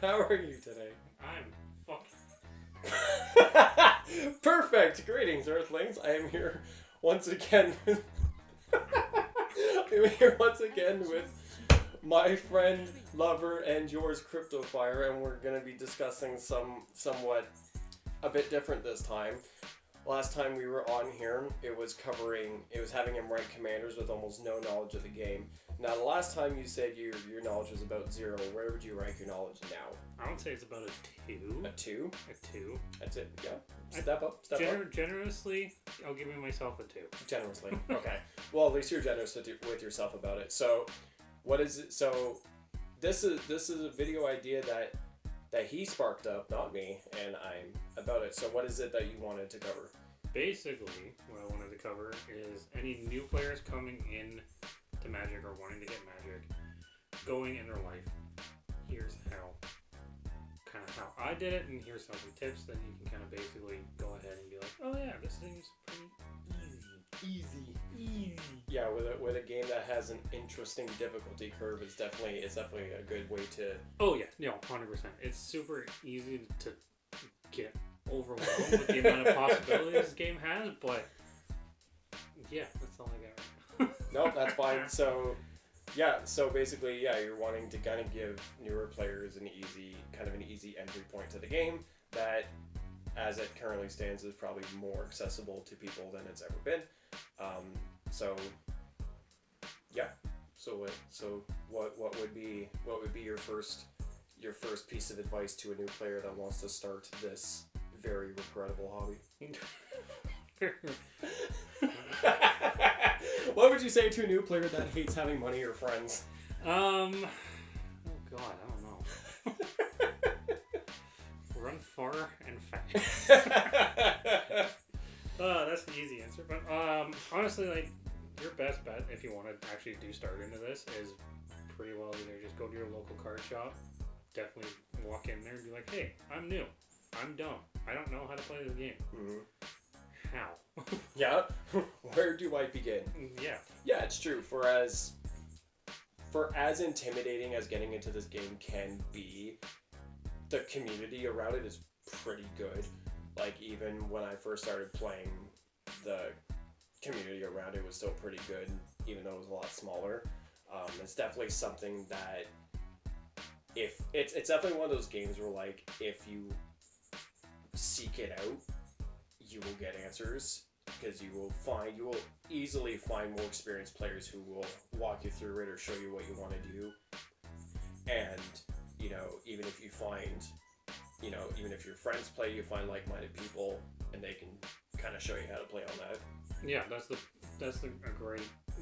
How are you today? I'm fucking... Perfect! Greetings, Earthlings. I am here once again with... my friend, lover, and yours, Cryptofire, and we're going to be discussing somewhat a bit different this time. Last time we were on here, it was having him rank commanders with almost no knowledge of the game. Now, the last time you said your knowledge was about 0, where would you rank your knowledge now? I would say it's about a 2. A 2? A 2. That's it, yeah. Step up. Generously, I'll give myself a 2. Generously, okay. Well, at least you're generous with yourself about it. So, what is it? So, this is a video idea that he sparked up, not me, and I'm about it. So, what is it that you wanted to cover? Basically, what I wanted to cover is any new players coming in to Magic or wanting to get Magic, going in their life. Here's how I did it, and here's some tips that you can kind of basically go ahead and be like, oh yeah, this thing's pretty easy. Yeah, with a game that has an interesting difficulty curve, it's definitely a good way to. Oh yeah, no, 100%. It's super easy to get overwhelmed with the amount of possibilities this game has, but yeah, that's all I got right now. No, that's fine. So basically, you're wanting to kind of give newer players an easy entry point to the game that, as it currently stands, is probably more accessible to people than it's ever been. So what would be your first piece of advice to a new player that wants to start this very regrettable hobby? What would you say to a new player that hates having money or friends? Oh god, I don't know. Run far and fast. That's the easy answer. But honestly, like, your best bet if you want to actually do start into this is pretty well either just go to your local card shop, definitely walk in there and be like, hey, I'm new, I'm dumb, I don't know how to play this game. Mm-hmm. How? Yeah. Where do I begin? Yeah. Yeah, it's true. For as intimidating as getting into this game can be, the community around it is pretty good. Like, even when I first started playing, the community around it was still pretty good, even though it was a lot smaller. It's definitely something that it's definitely one of those games where, like, if you seek it out, you will get answers, because you will easily find more experienced players who will walk you through it or show you what you want to do. And even if your friends play, you find like-minded people, and they can kind of show you how to play on that. Yeah, that's a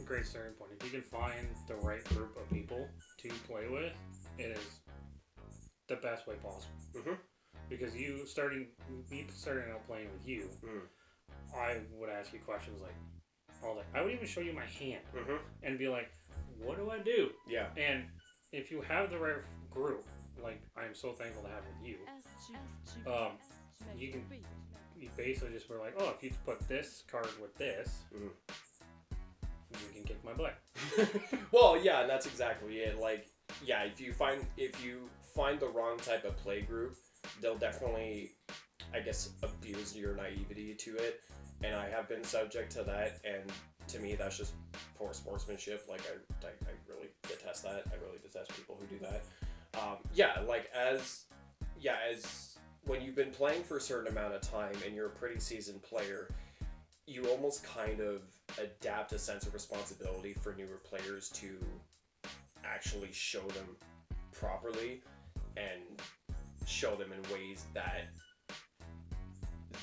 great starting point. If you can find the right group of people to play with, it is the best way possible. Mm-hmm. Because me starting out playing with you, I would ask you questions like all day. I would even show you my hand and be like, what do I do? Yeah. And if you have the right group, like I'm so thankful to have with you, you basically just were like, oh, if you put this card with this, you can kick my butt. Well, yeah, and that's exactly it. Like, yeah, if you find the wrong type of play group, they'll definitely, I guess, abuse your naivety to it, and I have been subject to that, and to me that's just poor sportsmanship. Like, I really detest that. I really detest people who do that. As when you've been playing for a certain amount of time and you're a pretty seasoned player, you almost kind of adapt a sense of responsibility for newer players to actually show them properly and show them in ways that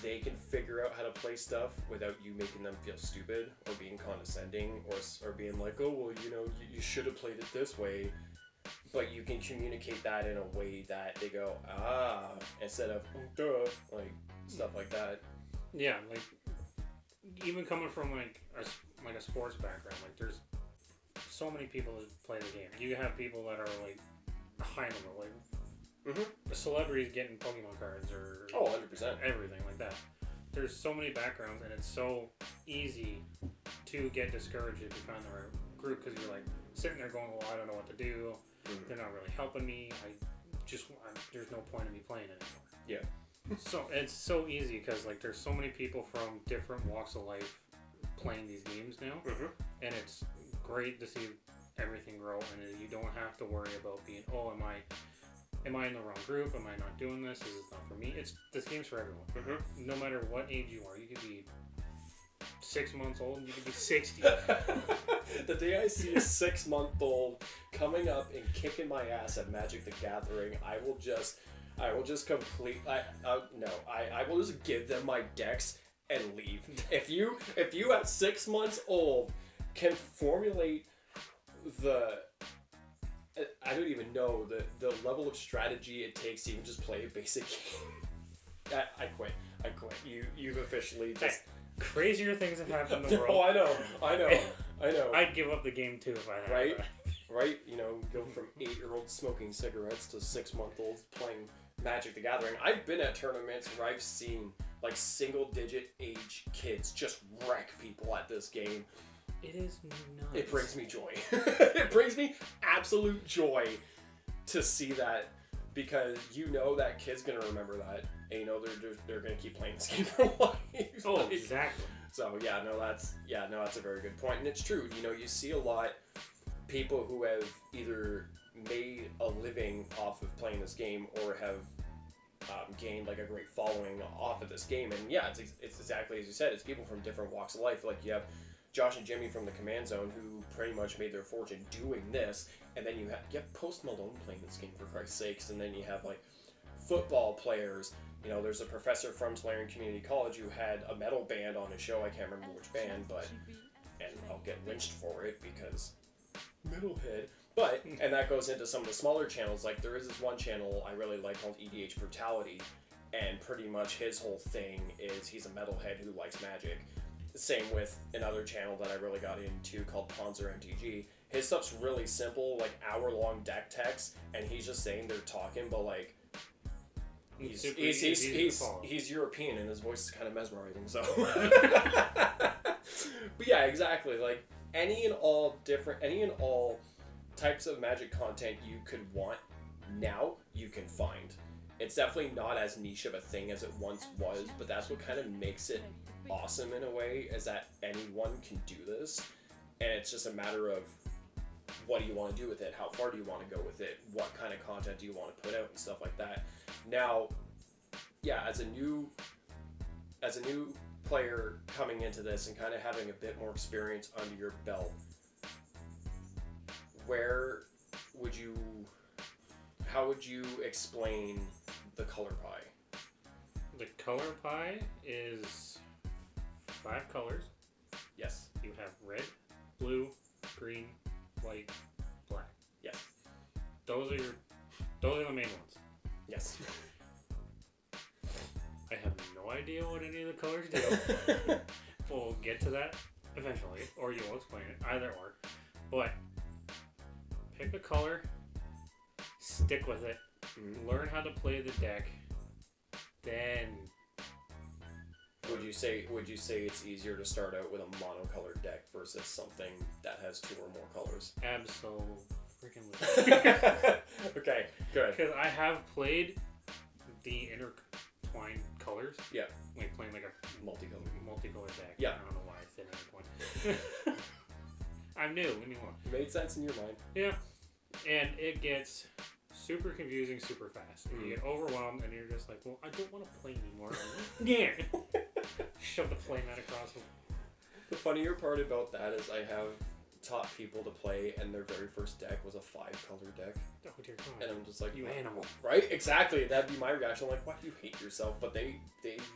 they can figure out how to play stuff without you making them feel stupid or being condescending or being like, oh, well, you should have played it this way. But you can communicate that in a way that they go, instead of, duh, like, stuff like that. Yeah, like, even coming from, like a sports background, like, there's so many people that play the game. You have people that are, like, high number, like, the celebrities getting Pokemon cards or 100%. Everything like that. There's so many backgrounds, and it's so easy to get discouraged if you find the right group, because you're like sitting there going, well, I don't know what to do. They're not really helping me. there's no point in me playing it anymore. Yeah. So it's so easy because like there's so many people from different walks of life playing these games now, and it's great to see everything grow, and you don't have to worry about being, oh, am I in the wrong group? Am I not doing this? Is this not for me? This game's for everyone. No matter what age you are, you could be 6 months old, you could be 60. The day I see a 6-month-old coming up and kicking my ass at Magic the Gathering, I will just I will just give them my decks and leave. If you at 6 months old can formulate I don't even know the level of strategy it takes to even just play a basic game. I quit. You've officially just... Crazier things have happened in the world. Oh, I know. I'd give up the game too if I had right? that. Right? You know, go from 8-year-olds smoking cigarettes to 6-month-olds playing Magic the Gathering. I've been at tournaments where I've seen like single-digit age kids just wreck people at this game. It is nuts. It brings me joy. It brings me absolute joy to see that, because you know that kid's gonna remember that, and you know they're gonna keep playing this game for life. Oh, exactly. So that's a very good point, and it's true. You know, you see a lot people who have either made a living off of playing this game or have gained like a great following off of this game, and yeah, it's exactly as you said. It's people from different walks of life. Like you have Josh and Jimmy from the Command Zone who pretty much made their fortune doing this, and then you have Post Malone playing this game, for Christ's sakes, and then you have like football players. You know, there's a professor from Solarian Community College who had a metal band on his show. I can't remember which band, and I'll get lynched for it because metalhead. But, and that goes into some of the smaller channels. Like there is this one channel I really like called EDH Brutality, and pretty much his whole thing is he's a metalhead who likes Magic. Same with another channel that I really got into called Ponzer MTG. His stuff's really simple, like hour-long deck text, and he's just saying they're talking, but like he's European and his voice is kind of mesmerizing. So, but yeah, exactly. Like any and all types of Magic content you could want now, you can find. It's definitely not as niche of a thing as it once was, but that's what kind of makes it awesome in a way, is that anyone can do this, and it's just a matter of what do you want to do with it, how far do you want to go with it, what kind of content do you want to put out and stuff like that. Now, yeah, as a new player coming into this and kind of having a bit more experience under your belt, how would you explain the color pie? The color pie is 5 colors. Yes. You have red, blue, green, white, black. Yes. Those are the main ones. Yes. I have no idea what any of the colors do. We'll get to that eventually, or you will explain it. Either or. But pick a color, stick with it, learn how to play the deck, then... Would you say it's easier to start out with a monocolored deck versus something that has 2 or more colors? Absolutely. Okay, good. Because I have played the intertwined colors. Yeah. Like playing like a multicolored deck. Yeah. I don't know why I said intertwined. I'm new. Leave me alone. Made sense in your mind. Yeah. And it gets super confusing super fast. And you get overwhelmed and you're just like, well, I don't want to play anymore. Yeah. Shove the playmat across them. The funnier part about that is I have taught people to play, and their very first deck was a 5-color deck. Oh dear God. And I'm just like, you animal. Right? Exactly. That'd be my reaction. I'm like, why do you hate yourself? But they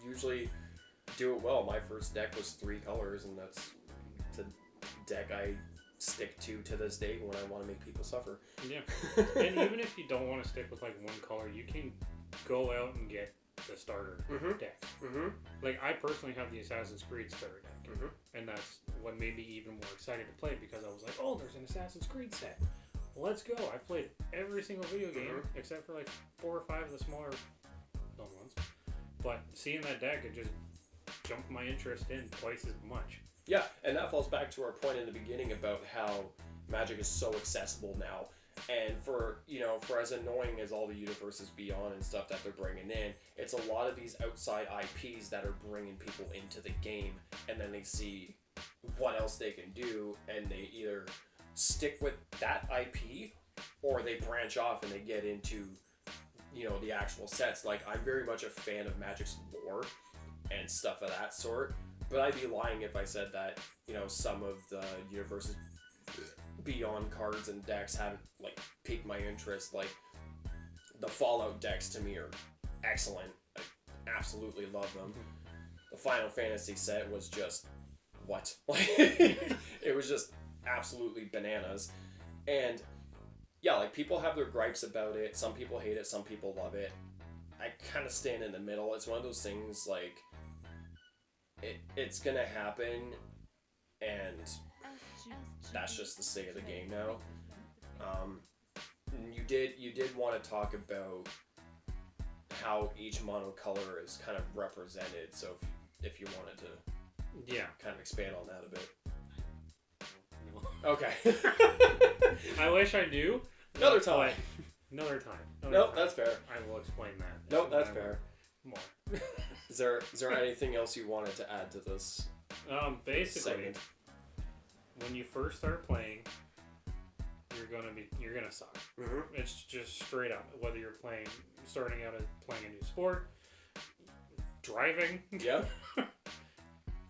usually do it well. My first deck was 3 colors, and that's the deck I stick to this day when I want to make people suffer. Yeah. And even if you don't want to stick with like one color, you can go out and get the starter deck. Like I personally have the Assassin's Creed starter deck, and that's what made me even more excited to play, because I was like, oh, there's an Assassin's Creed set. Let's go. I've played every single video game except for like 4 or 5 of the smaller known ones. But seeing that deck, it just jumped my interest in twice as much. Yeah, and that falls back to our point in the beginning about how Magic is so accessible now. And for as annoying as all the Universes Beyond and stuff that they're bringing in, it's a lot of these outside IPs that are bringing people into the game, and then they see what else they can do, and they either stick with that IP or they branch off and they get into the actual sets. Like, I'm very much a fan of Magic's lore and stuff of that sort, but I'd be lying if I said that some of the Universes Beyond cards and decks haven't like piqued my interest. Like, the Fallout decks to me are excellent. I absolutely love them. The Final Fantasy set was just what? It was just absolutely bananas. And yeah, like, people have their gripes about it. Some people hate it, some people love it. I kind of stand in the middle. It's one of those things, like, it's gonna happen, and that's just the state of the game now. You did want to talk about how each monocolor is kind of represented, so if you wanted to kind of expand on that a bit. No. Okay. I wish I knew. Another time. Nope, that's fair. I will explain that. Nope, that's fair. More. Is there anything else you wanted to add to this basically, segment? When you first start playing, you're gonna suck. Mm-hmm. It's just straight up. Whether you're starting out as playing a new sport, driving. Yeah.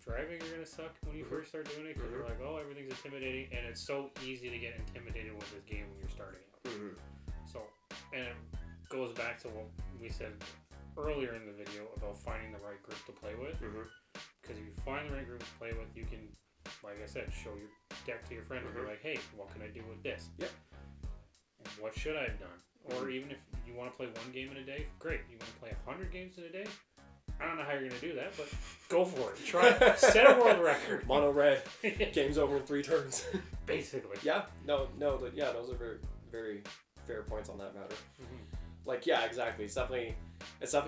Driving, you're gonna suck when you first start doing it, because you're like, oh, everything's intimidating, and it's so easy to get intimidated with this game when you're starting out. Mm-hmm. So, and it goes back to what we said earlier in the video about finding the right group to play with. Because if you find the right group to play with, you can, like I said, show your deck to your friend and be like, hey, what can I do with this? Yep. And what should I have done? Or even if you want to play one game in a day, great. You want to play 100 games in a day? I don't know how you're going to do that, but go for it. Try it. Set a world record. Mono red. Game's over in 3 turns. Basically. Yeah. No. Yeah, those are very, very fair points on that matter. Like, yeah, exactly. It's definitely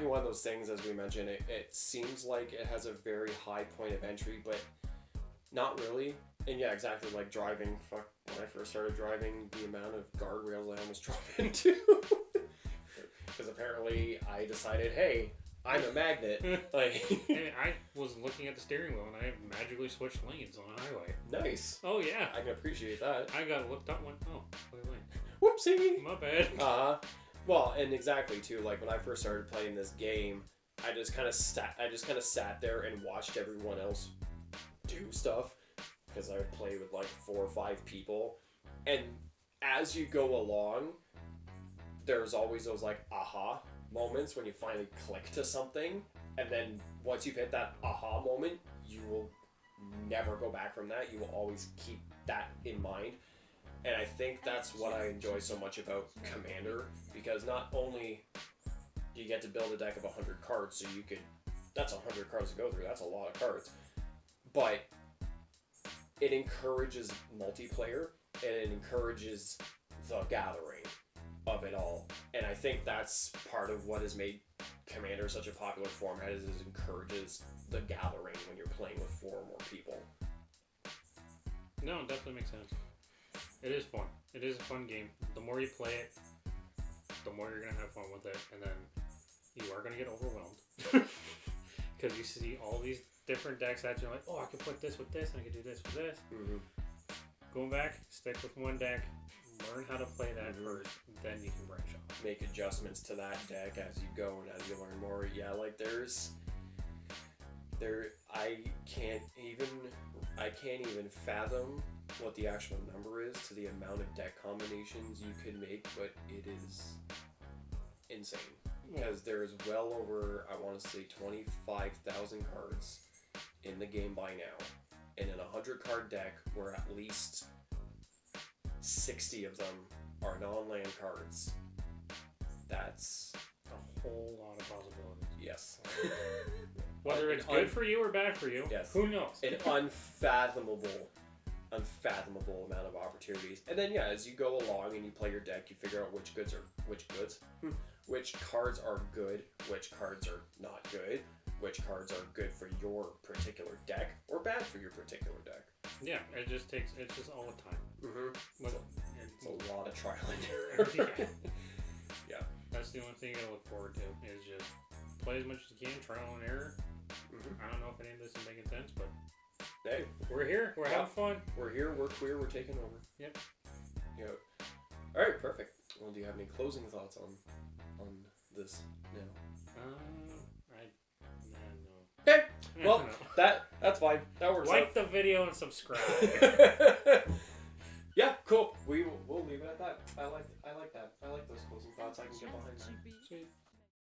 one of those things, as we mentioned. It seems like it has a very high point of entry, but not really. And yeah, exactly, like driving. Fuck, when I first started driving, the amount of guardrails I almost drove into. Because apparently I decided, hey, I'm a magnet. Like, and I was looking at the steering wheel and I magically switched lanes on a highway. Nice. Oh yeah. I can appreciate that. I got looked up and went, oh, wait. Whoopsie. My bad. Well, and exactly too. Like, when I first started playing this game, I just kind of sat there and watched everyone else do stuff, because I would play with like 4 or 5 people, and as you go along, there's always those like aha moments when you finally click to something, and then once you've hit that aha moment, you will never go back from that. You will always keep that in mind. And I think that's what I enjoy so much about Commander, because not only do you get to build a deck of 100 cards, so that's 100 cards to go through, that's a lot of cards, but it encourages multiplayer, and it encourages the gathering of it all. And I think that's part of what has made Commander such a popular format, is it encourages the gathering when you're playing with 4 or more people. No, it definitely makes sense. It is fun. It is a fun game. The more you play it, the more you're going to have fun with it, and then you are going to get overwhelmed. Because you see all these different decks that you're like, oh, I can put this with this, and I can do this with this. Going back, stick with one deck, learn how to play that first, then you can branch off. Make adjustments to that deck as you go and as you learn more. Yeah, like I can't even fathom what the actual number is to the amount of deck combinations you could make, but it is insane. Because there's well over, I want to say, 25,000 cards in the game by now. And in a 100 card deck, where at least 60 of them are non-land cards, that's a whole lot of possibilities. Yes. Whether it's good for you or bad for you, yes. Who knows? An unfathomable amount of opportunities. And then, yeah, as you go along and you play your deck, you figure out which cards are good, which cards are not good, which cards are good for your particular deck or bad for your particular deck. Yeah, it's just all the time. It's a lot trial and error. Yeah. That's the only thing I look forward to is just play as much as you can, trial and error. I don't know if any of this is making sense, but hey, we're here. We're having fun. We're here. We're queer. We're taking over. Yep. Yep. All right. Perfect. Well, do you have any closing thoughts on this now? No. Okay. Well, that's fine. That works. Like the video and subscribe. Yeah. Cool. We'll leave it at that. I like that. I like those closing thoughts. I can get behind that. Sweet.